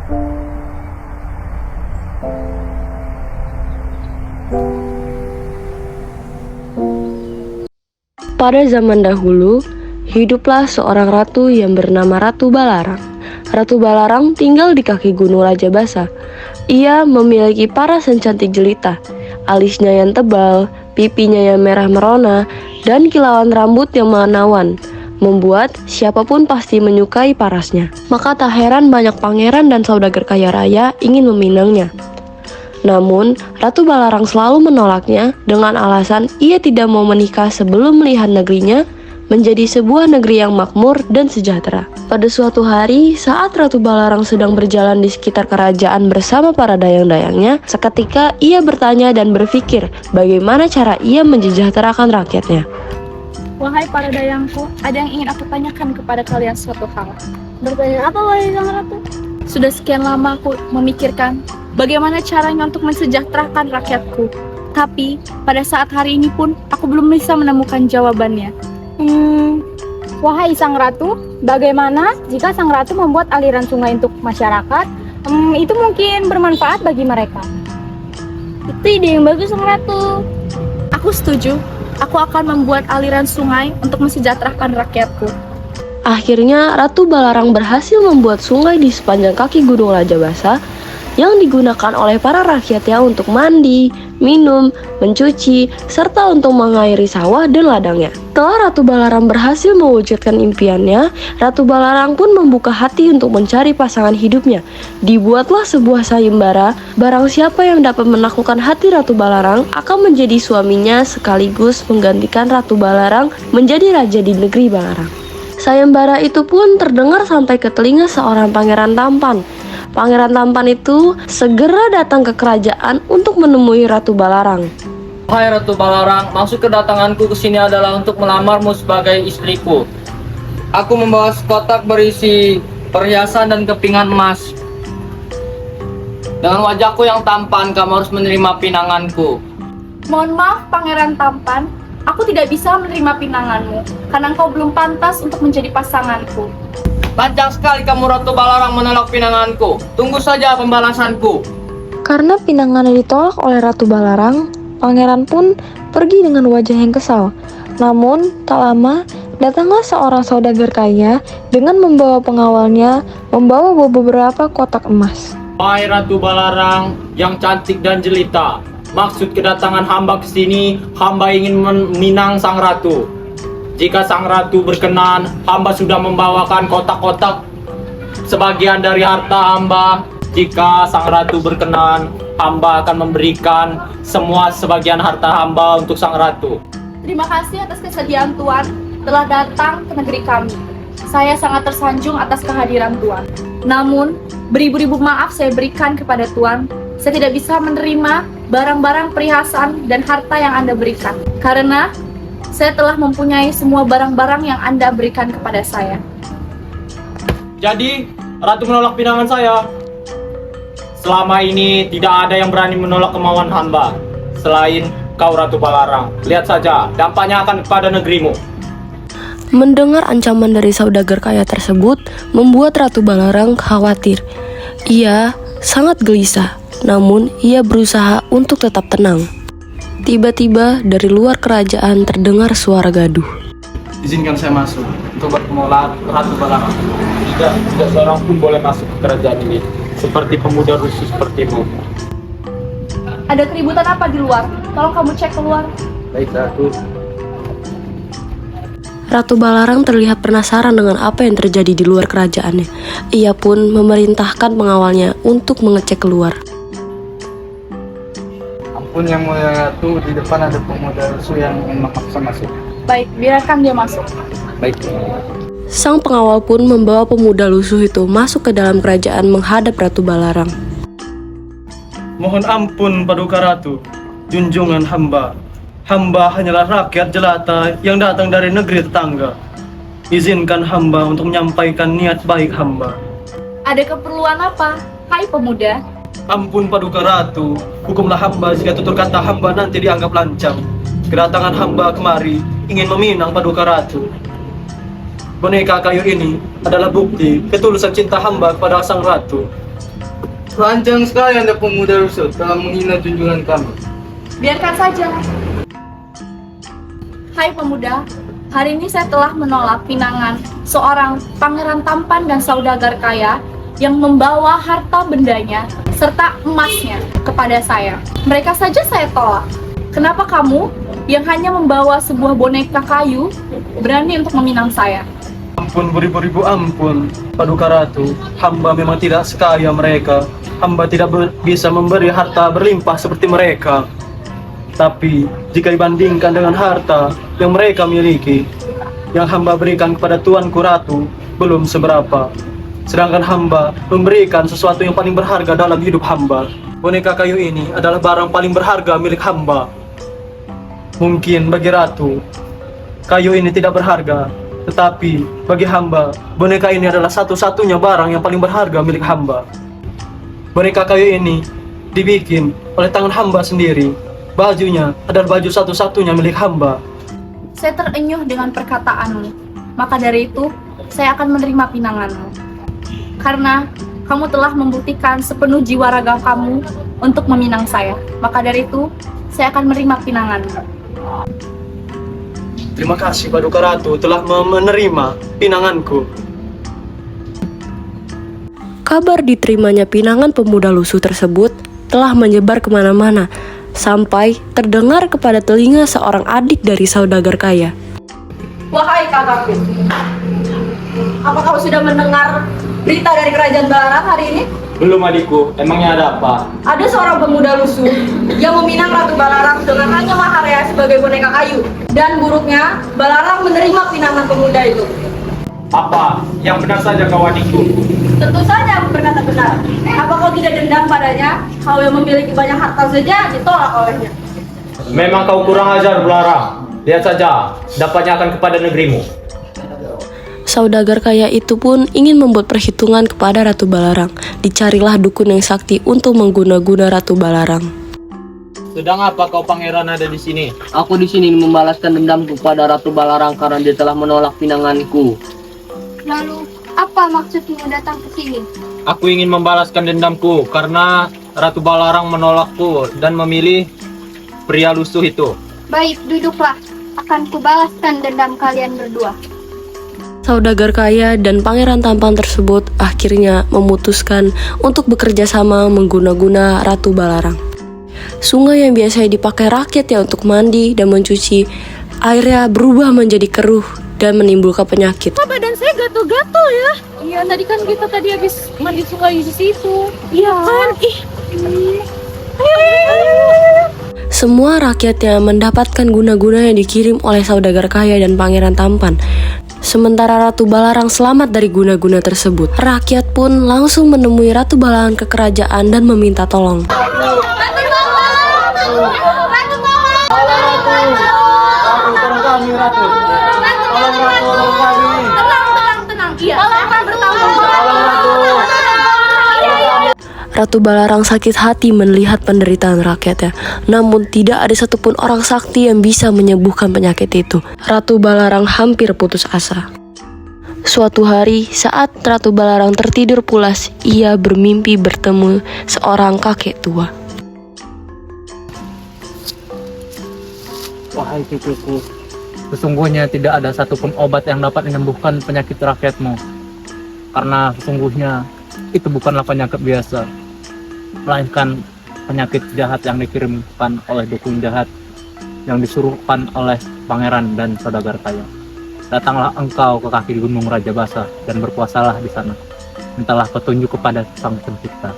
Pada zaman dahulu, hiduplah seorang ratu yang bernama Ratu Balarang. Ratu Balarang tinggal di kaki gunung Raja Basa. Ia memiliki paras yang cantik jelita, alisnya yang tebal, pipinya yang merah merona, dan kilauan rambut yang menawan, membuat siapapun pasti menyukai parasnya. Maka tak heran banyak pangeran dan saudagar kaya raya ingin meminangnya. Namun, Ratu Balarang selalu menolaknya dengan alasan ia tidak mau menikah sebelum melihat negerinya menjadi sebuah negeri yang makmur dan sejahtera. Pada suatu hari, saat Ratu Balarang sedang berjalan di sekitar kerajaan bersama para dayang-dayangnya, seketika ia bertanya dan berpikir bagaimana cara ia mensejahterakan rakyatnya. Wahai para dayangku, ada yang ingin aku tanyakan kepada kalian suatu hal. Bertanya apa, wahai sang ratu? Sudah sekian lama aku memikirkan bagaimana caranya untuk mensejahterakan rakyatku. Tapi pada saat hari ini pun aku belum bisa menemukan jawabannya. Wahai sang ratu, bagaimana jika sang ratu membuat aliran sungai untuk masyarakat? Itu mungkin bermanfaat bagi mereka. Itu ide yang bagus, sang ratu. Aku setuju. Aku akan membuat aliran sungai untuk mensejahterakan rakyatku. Akhirnya, Ratu Balarang berhasil membuat sungai di sepanjang kaki gunung Raja Basa yang digunakan oleh para rakyatnya untuk mandi, minum, mencuci, serta untuk mengairi sawah dan ladangnya. Setelah Ratu Balarang berhasil mewujudkan impiannya, Ratu Balarang pun membuka hati untuk mencari pasangan hidupnya. Dibuatlah sebuah sayembara, barang siapa yang dapat menaklukkan hati Ratu Balarang akan menjadi suaminya sekaligus menggantikan Ratu Balarang menjadi raja di negeri Balarang. Sayembara itu pun terdengar sampai ke telinga seorang pangeran tampan. Pangeran tampan itu segera datang ke kerajaan untuk menemui Ratu Balarang. Hai Ratu Balarang, maksud kedatanganku ke sini adalah untuk melamarmu sebagai istriku. Aku membawa sekotak berisi perhiasan dan kepingan emas. Dengan wajahku yang tampan, kamu harus menerima pinanganku. Mohon maaf, Pangeran Tampan. Aku tidak bisa menerima pinanganmu karena engkau belum pantas untuk menjadi pasanganku. Lancang sekali kamu Ratu Balarang menolak pinanganku. Tunggu saja pembalasanku. Karena pinangannya ditolak oleh Ratu Balarang, pangeran pun pergi dengan wajah yang kesal. Namun, tak lama, datanglah seorang saudagar kaya dengan membawa pengawalnya, membawa beberapa kotak emas. Hai Ratu Balarang yang cantik dan jelita. Maksud kedatangan hamba ke sini, hamba ingin meminang sang ratu. Jika sang ratu berkenan, hamba sudah membawakan kotak-kotak sebagian dari harta hamba. Jika sang ratu berkenan, hamba akan memberikan semua sebagian harta hamba untuk sang ratu. Terima kasih atas kesediaan Tuan telah datang ke negeri kami. Saya sangat tersanjung atas kehadiran Tuan. Namun, beribu-ribu maaf saya berikan kepada Tuan. Saya tidak bisa menerima barang-barang perhiasan dan harta yang Anda berikan. Karena saya telah mempunyai semua barang-barang yang Anda berikan kepada saya. Jadi, ratu menolak pinangan saya. Selama ini tidak ada yang berani menolak kemauan hamba selain kau Ratu Balarang. Lihat saja, dampaknya akan kepada negerimu. Mendengar ancaman dari saudagar kaya tersebut, membuat Ratu Balarang khawatir. Ia sangat gelisah, namun ia berusaha untuk tetap tenang. Tiba-tiba dari luar kerajaan terdengar suara gaduh. Izinkan saya masuk untuk bertemu Ratu Balarang. Tidak seorang pun boleh masuk ke kerajaan ini, seperti pemuda rusuh sepertimu. Ada keributan apa di luar? Tolong kamu cek keluar. Baik, Ratu. Ratu Balarang terlihat penasaran dengan apa yang terjadi di luar kerajaannya. Ia pun memerintahkan pengawalnya untuk mengecek keluar. Ampun yang mulia Ratu, di depan ada pemuda rusuh yang ingin memaksa masuk. Baik, biarkan dia masuk. Baik. Sang pengawal pun membawa pemuda lusuh itu masuk ke dalam kerajaan menghadap Ratu Balarang. Mohon ampun Paduka Ratu, junjungan hamba. Hamba hanyalah rakyat jelata yang datang dari negeri tetangga. Izinkan hamba untuk menyampaikan niat baik hamba. Ada keperluan apa? Hai pemuda. Ampun Paduka Ratu, hukumlah hamba jika tutur kata hamba nanti dianggap lancang. Kedatangan hamba kemari ingin meminang Paduka Ratu. Boneka kayu ini adalah bukti ketulusan cinta hamba kepada sang ratu. Ranjang sekali Anda pemuda rusuh telah menghina junjungan kami. Biarkan saja. Hai pemuda, hari ini saya telah menolak pinangan seorang pangeran tampan dan saudagar kaya yang membawa harta bendanya serta emasnya kepada saya. Mereka saja saya tolak. Kenapa kamu yang hanya membawa sebuah boneka kayu berani untuk meminang saya? Ampun beribu-ribu ampun, Paduka Ratu. Hamba memang tidak sekaya mereka. Hamba tidak bisa memberi harta berlimpah seperti mereka. Tapi jika dibandingkan dengan harta yang mereka miliki, yang hamba berikan kepada Tuanku Ratu belum seberapa. Sedangkan hamba memberikan sesuatu yang paling berharga dalam hidup hamba. Boneka kayu ini adalah barang paling berharga milik hamba. Mungkin bagi Ratu, kayu ini tidak berharga. Tetapi bagi hamba, boneka ini adalah satu-satunya barang yang paling berharga milik hamba. Boneka kayu ini dibikin oleh tangan hamba sendiri. Bajunya adalah baju satu-satunya milik hamba. Saya terenyuh dengan perkataanmu. Maka dari itu, saya akan menerima pinanganmu. Karena kamu telah membuktikan sepenuh jiwa raga kamu untuk meminang saya. Maka dari itu, saya akan menerima pinanganmu. Terima kasih Paduka Ratu telah menerima pinanganku. Kabar diterimanya pinangan pemuda lusuh tersebut telah menyebar kemana-mana, sampai terdengar kepada telinga seorang adik dari saudagar kaya. Wahai kakakku, apa kau sudah mendengar berita dari kerajaan Balarang hari ini? Belum adikku, emangnya ada apa? Ada seorang pemuda lusuh yang meminang Ratu Balarang dengan hanya maharnya sebagai boneka kayu. Dan buruknya, Balarang menerima pinangan pemuda itu. Apa? Yang benar saja kau adikku. Tentu saja aku berkata benar. Apa kau tidak dendam padanya? Kau yang memiliki banyak harta saja ditolak olehnya. Memang kau kurang ajar Balarang. Lihat saja, dapatnya akan kepada negerimu. Saudagar kaya itu pun ingin membuat perhitungan kepada Ratu Balarang. Dicarilah dukun yang sakti untuk mengguna-guna Ratu Balarang. Sedang apa kau pangeran ada di sini? Aku di sini membalaskan dendamku pada Ratu Balarang karena dia telah menolak pinanganku. Lalu, apa maksudmu datang ke sini? Aku ingin membalaskan dendamku karena Ratu Balarang menolakku dan memilih pria lusuh itu. Baik, duduklah. Akan kubalaskan dendam kalian berdua. Saudagar kaya dan pangeran tampan tersebut akhirnya memutuskan untuk bekerja sama mengguna-guna Ratu Balarang. Sungai yang biasanya dipakai rakyatnya untuk mandi dan mencuci, airnya berubah menjadi keruh dan menimbulkan penyakit. Badan saya gatal-gatal ya. Iya, tadi habis mandi sungai di situ. Iya kan? Semua rakyatnya mendapatkan guna-guna yang dikirim oleh saudagar kaya dan pangeran tampan. Sementara Ratu Balarang selamat dari guna-guna tersebut. Rakyat pun langsung menemui Ratu Balarang ke kerajaan dan meminta tolong. Tenang. Iya, saya akan bertanggung jawab. Ratu Balarang sakit hati melihat penderitaan rakyatnya. Namun tidak ada satupun orang sakti yang bisa menyembuhkan penyakit itu. Ratu Balarang hampir putus asa. Suatu hari saat Ratu Balarang tertidur pulas, ia bermimpi bertemu seorang kakek tua. Wahai cucuku, sesungguhnya tidak ada satupun obat yang dapat menyembuhkan penyakit rakyatmu. Karena sesungguhnya itu bukanlah penyakit biasa, melainkan penyakit jahat yang dikirimkan oleh dukun jahat yang disuruhkan oleh pangeran dan saudagar kaya. Datanglah engkau ke kaki gunung Raja Basa dan berpuasalah di sana. Mintalah petunjuk kepada Sang Pencipta.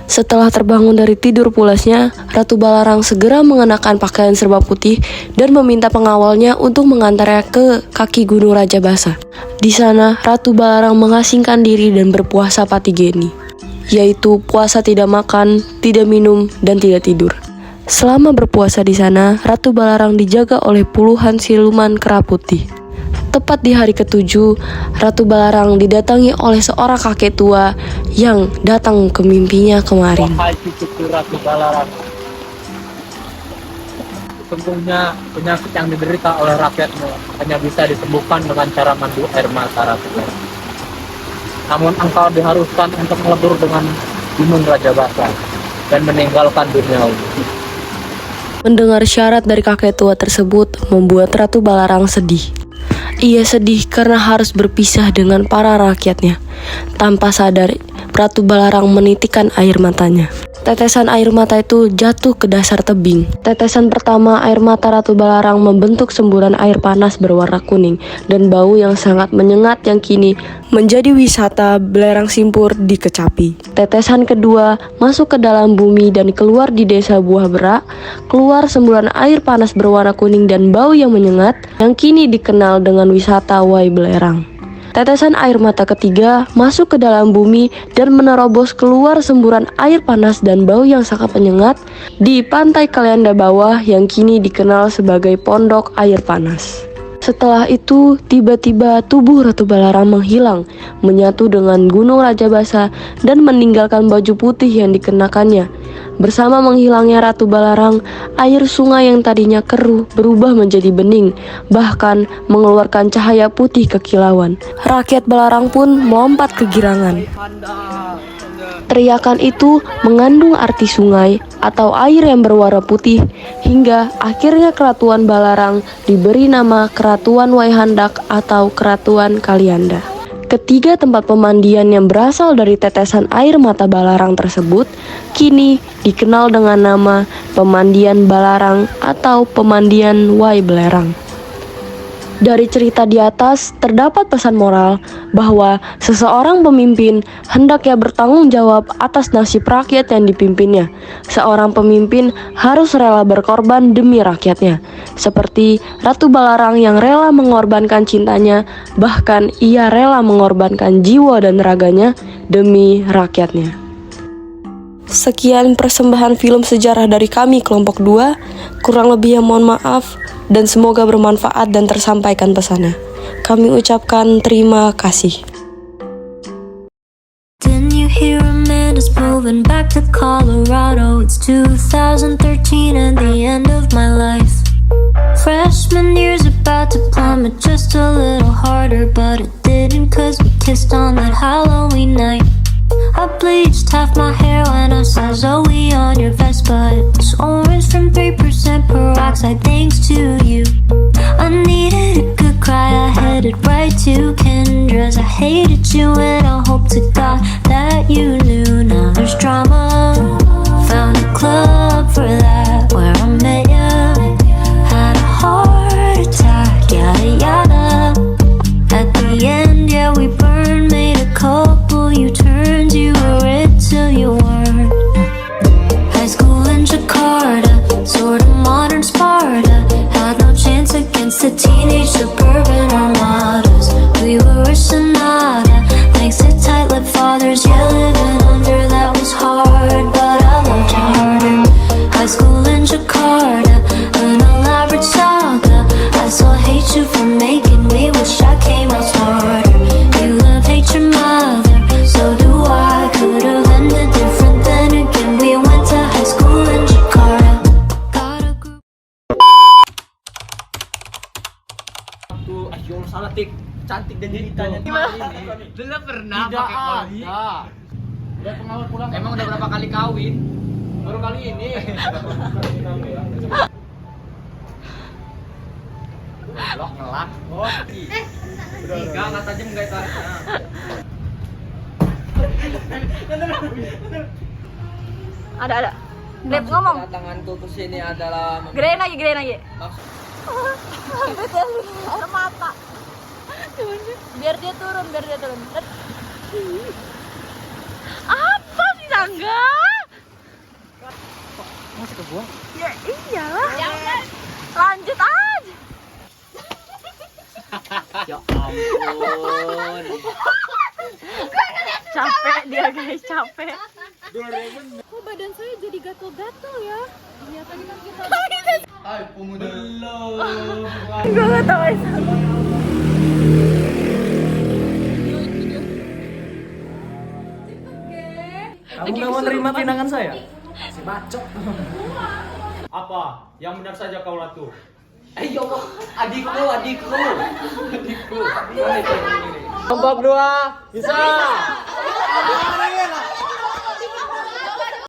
Setelah terbangun dari tidur pulasnya, Ratu Balarang segera mengenakan pakaian serba putih dan meminta pengawalnya untuk mengantarnya ke kaki gunung Raja Basa. Di sana, Ratu Balarang mengasingkan diri dan berpuasa patigeni, yaitu puasa tidak makan, tidak minum, dan tidak tidur. Selama berpuasa di sana, Ratu Balarang dijaga oleh puluhan siluman kera putih. Tepat di hari ke-7, Ratu Balarang didatangi oleh seorang kakek tua yang datang ke mimpinya kemarin. Wahai cucuku Ratu Balarang, sesungguhnya penyakit yang diderita oleh rakyatmu hanya bisa disembuhkan dengan cara mandu air mata Ratu Balarang. namun engkau diharuskan untuk melebur dengan gunung Raja Basa dan meninggalkan dunia ini. Mendengar syarat dari kakek tua tersebut membuat Ratu Balarang sedih. Ia sedih karena harus berpisah dengan para rakyatnya. Tanpa sadar, Ratu Balarang menitikkan air matanya. Tetesan air mata itu jatuh ke dasar tebing. Tetesan pertama air mata Ratu Balarang membentuk semburan air panas berwarna kuning dan bau yang sangat menyengat yang kini menjadi wisata belerang simpur di Kecapi. Tetesan kedua masuk ke dalam bumi dan keluar di desa Buah Berak, keluar semburan air panas berwarna kuning dan bau yang menyengat yang kini dikenal dengan wisata Wai Belerang. Tetesan air mata ketiga masuk ke dalam bumi dan menerobos keluar semburan air panas dan bau yang sangat menyengat di pantai Kalianda Bawah yang kini dikenal sebagai Pondok Air Panas. Setelah itu, tiba-tiba tubuh Ratu Balarang menghilang, menyatu dengan Gunung Raja Basa dan meninggalkan baju putih yang dikenakannya. Bersama menghilangnya Ratu Balarang, air sungai yang tadinya keruh berubah menjadi bening, bahkan mengeluarkan cahaya putih kekilauan. Rakyat Balarang pun melompat kegirangan. Teriakan itu mengandung arti sungai atau air yang berwarna putih, hingga akhirnya Keratuan Balarang diberi nama Keratuan Waihandak atau Keratuan Kalianda. Ketiga tempat pemandian yang berasal dari tetesan air mata Balarang tersebut kini dikenal dengan nama Pemandian Balarang atau Pemandian Wai Belerang. Dari cerita di atas terdapat pesan moral bahwa seseorang pemimpin hendaknya bertanggung jawab atas nasib rakyat yang dipimpinnya. Seorang pemimpin harus rela berkorban demi rakyatnya, seperti Ratu Balarang yang rela mengorbankan cintanya, bahkan ia rela mengorbankan jiwa dan raganya demi rakyatnya. Sekian persembahan film sejarah dari kami kelompok 2. Kurang lebihnya mohon maaf dan semoga bermanfaat dan tersampaikan pesannya. Kami ucapkan terima kasih. Didn't you hear a man is moving back to Colorado? It's 2013 and the end of my life. Freshman year's about to plummet just a little harder, but it didn't 'cause we kissed on that Halloween night. I bleached half my hair when I saw Zoe on your vest, but it was orange from 3% peroxide thanks to you. I needed a good cry, I headed right to Kendra's. I hated you and I hope to God that you knew. Now there's drama, found a club for that where I met ya. Had a heart attack, yada yada. At the end, yeah, we burned, made a couple U-turns. You were it till you weren't. High school in Jakarta, sort of modern Sparta. Had no chance against the teenage suburban armadas. We were a sonata, thanks to tight-lipped fathers. Yeah, living under that was hard, but I loved you harder. High school in Jakarta, an elaborate saga. I still hate you for making me wish I came out smarter. You love, hate your mother, so do I. Could have ended different, then again we went to high school in Jakarta. Got a group. Tuh, ayo salah tik. Cantik dan jelitanya gimana ini? Belum pernah Tidak pakai oli. ada. Udah pengawal pulang. Emang udah berapa kali kawin? Baru kali ini. Blok ngelak. Oh, Tiga nggak tajam nggak tariknya. Ada. Lep ngomong. Kedatanganku ke sini adalah Gedein lagi. maksud Betul. Air mata. Biar dia turun. Apa sih Tangga? masih ke gua. Ya iyalah. Jangan. Lanjut aja. Ya ampun. Capek dia guys, capek. Kok badan saya jadi gatel-gatel ya? Iya tadi kan kita Hai pemuda. Gue gak tau aja. Kamu gak mau terima pinangan saya? apa? Yang benar saja kau Ratu. Ayo, adikku. Kelompok 2, bisa.